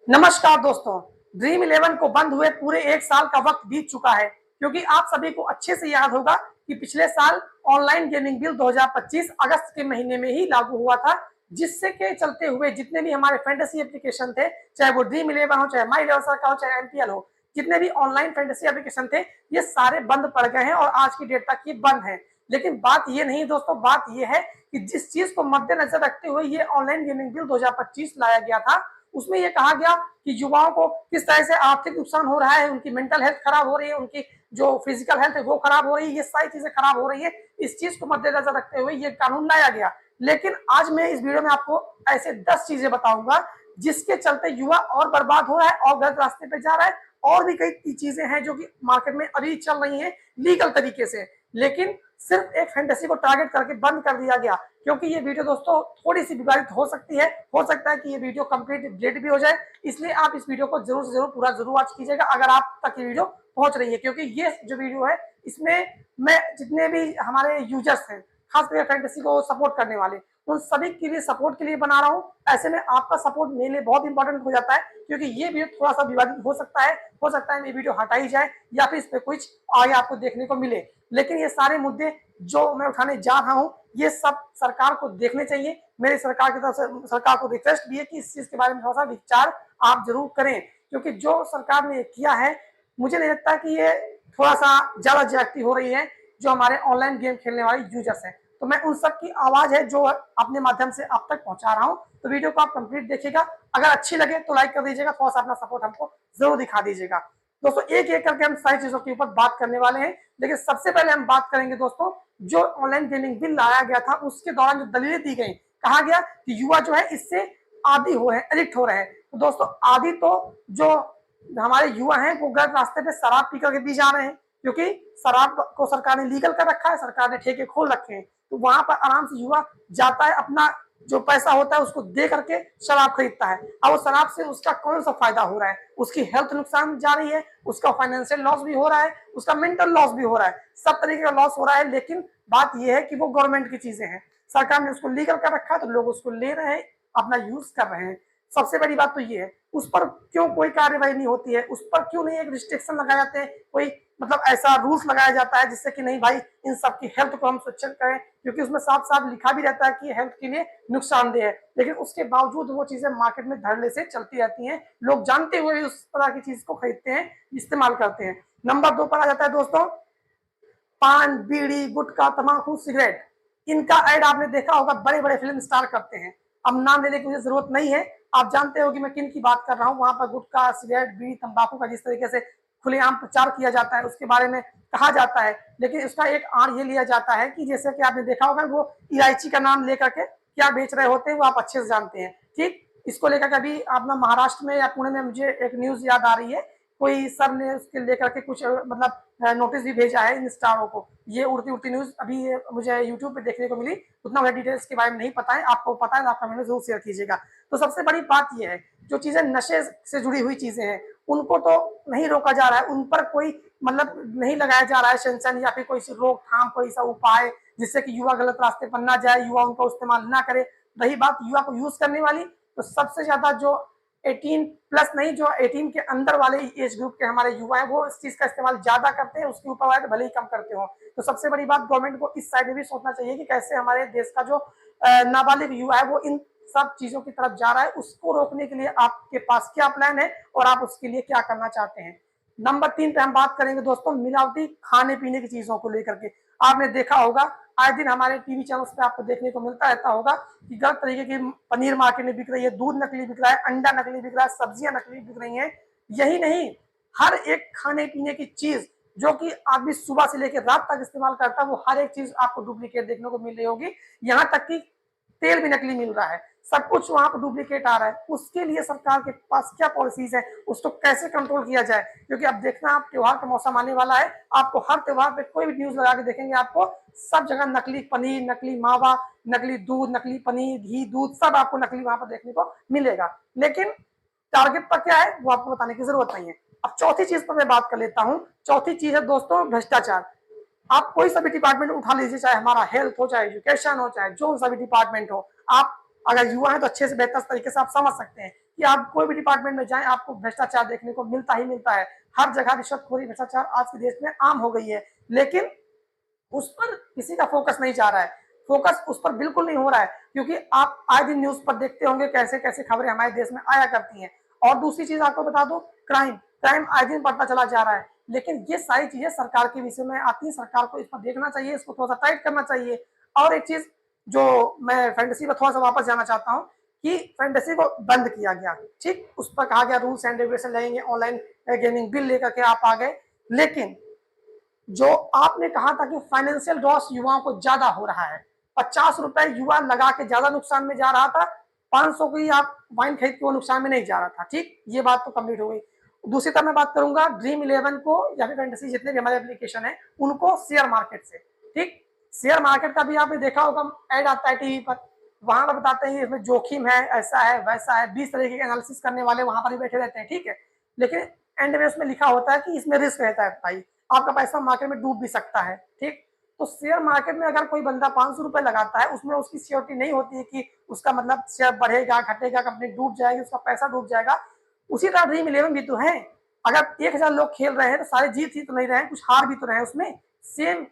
नमस्कार दोस्तों। Dream eleven को बंद हुए पूरे 1 साल का वक्त बीत चुका है, क्योंकि आप सभी को अच्छे से याद होगा कि पिछले साल ऑनलाइन गेमिंग बिल 2025 अगस्त के महीने में ही लागू हुआ था, जिससे के चलते हुए जितने भी हमारे फैंटेसी एप्लीकेशन थे, चाहे वो ड्रीम इलेवन हो, चाहे माई लेवल का हो, चाहे एमपीएल हो, जितने भी ऑनलाइन फैंटेसी एप्लीकेशन थे, ये सारे बंद पड़ गए हैं और आज की डेट तक ये बंद है। लेकिन बात ये नहीं दोस्तों, बात ये है कि जिस चीज को मद्देनजर रखते हुए ये ऑनलाइन गेमिंग बिल 2025 लाया गया था, उसमें यह कहा गया कि युवाओं को किस तरह से आर्थिक नुकसान हो रहा है, उनकी मेंटल हेल्थ खराब हो रही है, उनकी जो फिजिकल हेल्थ है वो खराब हो रही है, ये सारी चीजें खराब हो रही है। इस चीज को मद्देनजर रखते हुए ये कानून लाया गया। लेकिन आज मैं इस वीडियो में आपको ऐसे 10 चीजें बताऊंगा जिसके चलते युवा और बर्बाद हो रहा है और गलत रास्ते पे जा रहा है। और भी कई चीजें हैं जो कि मार्केट में अभी चल रही हैं लीगल तरीके से, लेकिन सिर्फ एक फैंटेसी को टारगेट करके बंद कर दिया गया। क्योंकि ये वीडियो दोस्तों थोड़ी सी विवादित हो सकती है, हो सकता है कि ये वीडियो कंप्लीट डिलीट भी हो जाए, इसलिए आप इस वीडियो को जरूर से जरूर पूरा जरूर वॉच कीजिएगा अगर आप तक ये वीडियो पहुंच रही है। क्योंकि ये जो वीडियो है इसमें मैं जितने भी हमारे यूजर्स हैं, खासकर फैंटेसी को सपोर्ट करने वाले, उन सभी के लिए सपोर्ट के लिए बना रहा हूँ। ऐसे में आपका सपोर्ट मेरे लिए बहुत इंपॉर्टेंट हो जाता है, क्योंकि ये वीडियो थोड़ा सा विवादित हो सकता है, ये वीडियो हटाई जाए या फिर इस पे कुछ आगे आपको देखने को मिले। लेकिन ये सारे मुद्दे जो मैं उठाने जा रहा हूँ ये सब सरकार को देखने चाहिए। मेरी सरकार की तरफ से सरकार को रिक्वेस्ट भी है कि इस चीज के बारे में थोड़ा सा विचार आप जरूर करें, क्योंकि जो सरकार ने किया है मुझे नहीं लगता कि ये थोड़ा सा ज्यादा ज्यादती हो रही है जो हमारे ऑनलाइन गेम खेलने वाले यूजर्स हैं। तो मैं उन सब की आवाज है जो अपने माध्यम से आप तक पहुंचा रहा हूँ। तो वीडियो को आप कंप्लीट देखिएगा, अगर अच्छी लगे तो लाइक कर दीजिएगा, थोड़ा सा अपना सपोर्ट हमको जरूर दिखा दीजिएगा। दोस्तों एक एक करके हम सारी चीजों के ऊपर बात करने वाले हैं, लेकिन सबसे पहले हम बात करेंगे दोस्तों जो ऑनलाइन गेमिंग बिल लाया गया था उसके दौरान जो दलीलें दी गई, कहा गया कि युवा जो है इससे आदी हो रहे हैं, एडिक्ट हो रहे हैं। तो दोस्तों आदि तो जो हमारे युवा हैं वो गलत रास्ते पे शराब पी करके भी जा रहे हैं, क्योंकि शराब को सरकार ने लीगल कर रखा है, सरकार ने ठेके खोल रखे हैं। तो वहां पर आराम से युवा जाता है, अपना जो पैसा होता है उसको दे करके शराब खरीदता है। अब वो शराब से उसका कौन सा फायदा हो रहा है? उसकी हेल्थ नुकसान जा रही है, उसका फाइनेंशियल लॉस भी हो रहा है, उसका मेंटल लॉस भी हो रहा है, सब तरीके का लॉस हो रहा है। लेकिन बात यह है कि वो गवर्नमेंट की चीजें हैं, सरकार ने उसको लीगल कर रखा है, तो लोग उसको ले रहे हैं, अपना यूज कर रहे हैं। सबसे बड़ी बात तो ये है, उस पर क्यों कोई कार्यवाही नहीं होती है, उस पर क्यों नहीं एक रिस्ट्रिक्शन लगाए जाते हैं, कोई मतलब ऐसा रूल्स लगाया जाता है जिससे कि नहीं भाई इन सब की हेल्थ को हम सुरक्षित करें, क्योंकि उसमें साफ साफ लिखा भी रहता है कि हेल्थ के लिए नुकसानदेह है। लेकिन उसके बावजूद वो चीजें मार्केट में धड़ल्ले से चलती रहती हैं, लोग जानते हुए भी उस तरह की चीज को खरीदते हैं, इस्तेमाल करते हैं। नंबर 2 पर आ जाता है दोस्तों पान, बीड़ी, गुटखा, तम्बाकू, सिगरेट। इनका ऐड आपने देखा होगा, बड़े बड़े फिल्म स्टार करते हैं। अब नाम लेने की मुझे जरूरत नहीं है, आप जानते हो कि मैं किन की बात कर रहा हूँ। वहां पर गुटखा, सिगरेट, बीड़ी, तंबाकू का जिस तरीके से खुलेआम प्रचार किया जाता है, उसके बारे में कहा जाता है, लेकिन इसका एक आड़ ये लिया जाता है कि जैसे कि आपने देखा होगा वो इलायची का नाम लेकर के क्या बेच रहे होते हैं वो आप अच्छे से जानते हैं। ठीक इसको लेकर के अभी अपना महाराष्ट्र में या पुणे में मुझे एक न्यूज याद आ रही है, कोई सर ने उसके लेकर के कुछ मतलब नोटिस भी भेजा है इन स्टारों को। ये उड़ती उड़ती न्यूज अभी मुझे यूट्यूब पे देखने को मिली, उतना मुझे डिटेल्स के बारे में नहीं पता है, आपको पता है तो आप कमेंट में जरूर शेयर कीजिएगा। तो सबसे बड़ी बात यह है, जो चीजें नशे से जुड़ी हुई चीजें हैं उनको तो नहीं रोका जा रहा है, उन पर कोई मतलब नहीं लगाया जा रहा है सेंक्शन या फिर कोई रोकथाम, कोई सा उपाय जिससे कि युवा गलत रास्ते पर ना जाए, युवा उनको इस्तेमाल ना करे। रही बात युवा को यूज करने वाली, तो सबसे ज्यादा जो 18 प्लस नहीं, जो 18 के अंदर वाले एज ग्रुप के हमारे युवा हैं वो इस चीज का इस्तेमाल ज्यादा करते हैं, उसके ऊपर वाले भले ही कम करते हो। तो सबसे बड़ी बात गवर्नमेंट को इस साइड में भी सोचना चाहिए कि कैसे हमारे देश का जो नाबालिग युवा है वो इन सब चीजों की तरफ जा रहा है, उसको रोकने के लिए आपके पास क्या प्लान है और आप उसके लिए क्या करना चाहते हैं। नंबर 3 पे हम बात करेंगे दोस्तों मिलावटी खाने पीने की चीजों को लेकर के। आपने देखा होगा आए दिन हमारे टीवी चैनल्स पे आपको देखने को मिलता रहता होगा कि गलत तरीके की पनीर मार्केट में बिक रही है, दूध नकली बिक रहा है, अंडा नकली बिक रहा है, सब्जियां नकली बिक रही हैं। यही नहीं, हर एक खाने पीने की चीज जो कि आदमी सुबह से लेकर रात तक इस्तेमाल करता है वो हर एक चीज आपको डुप्लीकेट देखने को मिल रही होगी। यहाँ तक कि तेल भी नकली मिल रहा है, सब कुछ वहां पर डुप्लीकेट आ रहा है। उसके लिए सरकार के पास क्या पॉलिसीज है, उसको कैसे कंट्रोल किया जाए? क्योंकि अब देखना आप त्योहार का मौसम आने वाला है, आपको हर त्योहार पे कोई भी न्यूज लगा के देखेंगे आपको सब जगह नकली पनीर, नकली मावा, नकली दूध, नकली पनीर, घी, दूध सब आपको नकली वहां पर देखने को मिलेगा। लेकिन टारगेट पर क्या है वो आपको बताने की जरूरत नहीं है। अब चौथी चीज पर मैं बात कर लेता हूँ। चौथी चीज है दोस्तों भ्रष्टाचार। आप कोई सा भी डिपार्टमेंट उठा लीजिए, चाहे हमारा हेल्थ हो, चाहे एजुकेशन हो, चाहे जो सा भी डिपार्टमेंट हो, आप अगर युवा है तो अच्छे से बेहतर तरीके से आप समझ सकते हैं कि आप कोई भी डिपार्टमेंट में जाएं आपको भ्रष्टाचार देखने को मिलता ही मिलता है। हर जगह रिश्वतखोरी, भ्रष्टाचार आज के देश में आम हो गई है, लेकिन उस पर किसी का फोकस नहीं जा रहा है। फोकस उस पर बिल्कुल नहीं हो रहा है, क्योंकि आप आए दिन न्यूज पर देखते होंगे कैसे कैसे खबरें हमारे देश में आया करती हैं। और दूसरी चीज आपको बता दो, क्राइम आए दिन बढ़ता चला जा रहा है, लेकिन ये सारी चीजें सरकार के विषय में आती है। सरकार को इस पर देखना चाहिए, इसको थोड़ा सा टाइट करना चाहिए। और एक चीज जो मैं फैंटेसी पर थोड़ा सा वापस जाना चाहता हूँ कि फैंटेसी को बंद किया गया, ठीक, उस पर कहा गया रूल्स एंड रेगुलेशन लगेंगे, ऑनलाइन गेमिंग बिल लेकर के आप आ गए, लेकिन जो आपने कहा था कि फाइनेंशियल लॉस युवाओं को ज्यादा हो रहा है, 50 रुपए युवा लगा के ज्यादा नुकसान में जा रहा था, 500 की आप वाइन खरीद के वो नुकसान में नहीं जा रहा था, ठीक, ये बात तो कंप्लीट हो गई। दूसरी तरफ मैं बात करूंगा ड्रीम इलेवन को या फिर फैंटेसी जितने भी हमारे एप्लीकेशन है उनको शेयर मार्केट से, ठीक, शेयर मार्केट का भी आपने देखा होगा, ऐड आता है टीवी पर, वहां पर बताते हैं इसमें जोखिम है, ऐसा है वैसा है, 20 तरीके के एनालिसिस करने वाले वहां पर ही बैठे रहते हैं, ठीक है, लेकिन एंड में उसमें लिखा होता है कि इसमें रिस्क रहता है भाई, आपका पैसा मार्केट में डूब भी सकता है, ठीक। तो शेयर मार्केट में अगर कोई बंदा 500 रुपए लगाता है, उसमें उसकी सिक्योरिटी नहीं होती है कि उसका मतलब शेयर बढ़ेगा घटेगा, कंपनी डूब जाएगी, उसका पैसा डूब जाएगा। उसी तरह ड्रीम इलेवन भी तो है, अगर 1000 लोग खेल रहे हैं तो सारे जीत ही तो नहीं रहे हैं, कुछ हार भी तो रहे हैं उसमें। सेम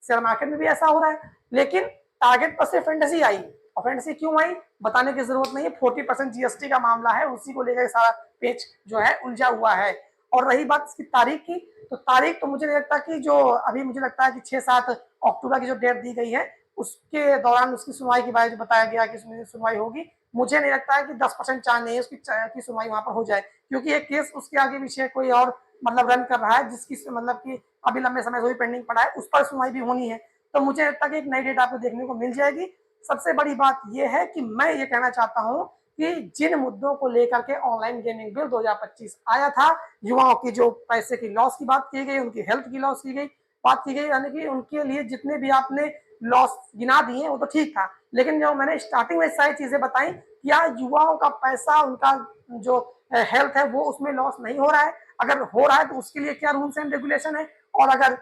शेयर मार्केट में भी ऐसा हो रहा है, लेकिन टारगेट पर से फैंटेसी आई, और फैंटेसी क्यों आई बताने की जरूरत नहीं है, 40% जीएसटी का मामला है, उसी को लेकर सारा पेज जो है उलझा हुआ है। और रही बात इसकी तारीख की, तो तारीख तो मुझे नहीं लगता कि जो अभी मुझे लगता है कि 6-7 अक्टूबर की जो डेट दी गई है उसके दौरान उसकी सुनवाई के बारे में बताया गया कि उसमें सुनवाई होगी। मुझे नहीं लगता है कि 10% चांस नहीं है उसकी की सुनवाई वहां पर हो जाए, क्योंकि एक केस उसके आगे पीछे कोई और मतलब रन कर रहा है, जिसकी मतलब कि अभी लंबे समय से वही पेंडिंग पड़ा है, उस पर सुनवाई भी होनी है। तो मुझे लगता है कि एक नई डेट आपको देखने को मिल जाएगी। सबसे बड़ी बात यह है कि मैं ये कहना चाहता हूँ कि जिन मुद्दों को लेकर के ऑनलाइन गेमिंग बिल 2025 आया था, युवाओं की जो पैसे की लॉस की बात की गई, उनकी हेल्थ की लॉस की गई, बात की गई, यानी कि उनके लिए जितने भी आपने लॉस गिना दिए वो तो ठीक था, लेकिन जो मैंने स्टार्टिंग में सारी चीजें बताई, क्या युवाओं का पैसा, उनका जो हेल्थ है वो उसमें लॉस नहीं हो रहा है? अगर हो रहा है तो उसके लिए क्या रूल्स एंड रेगुलेशन है? और अगर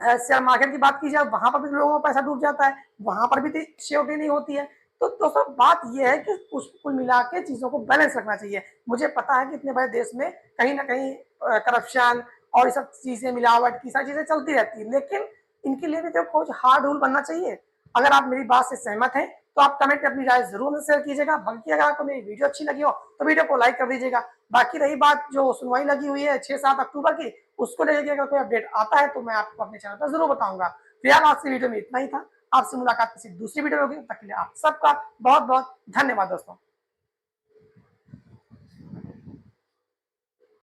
शेयर मार्केट की बात की जाए, वहां पर भी लोगों का पैसा डूब जाता है, वहां पर भी सिक्योरिटी नहीं होती है। तो दोस्तों बात यह है कि कुल मिला के चीजों को बैलेंस रखना चाहिए। मुझे पता है कि इतने बड़े देश में कहीं ना कहीं करप्शन और ये सब चीजें, मिलावट की सारी चीजें चलती रहती है, लेकिन इनके लिए भी तो कुछ हार्ड रूल बनना चाहिए। अगर आप मेरी बात से सहमत हैं तो आप कमेंट में अपनी राय जरूर शेयर कीजिएगा। बल्कि अगर आपको मेरी वीडियो अच्छी लगी हो तो वीडियो को लाइक कर दीजिएगा। बाकी रही बात जो सुनवाई लगी हुई है 6-7 अक्टूबर की, उसको लेकर अगर कोई अपडेट आता है तो मैं आपको अपने चैनल पर जरूर बताऊंगा। फिलहाल आज की वीडियो में इतना ही था। आपसे मुलाकात किसी दूसरी वीडियो में होगी, तब तक के लिए आप सबका बहुत बहुत धन्यवाद दोस्तों।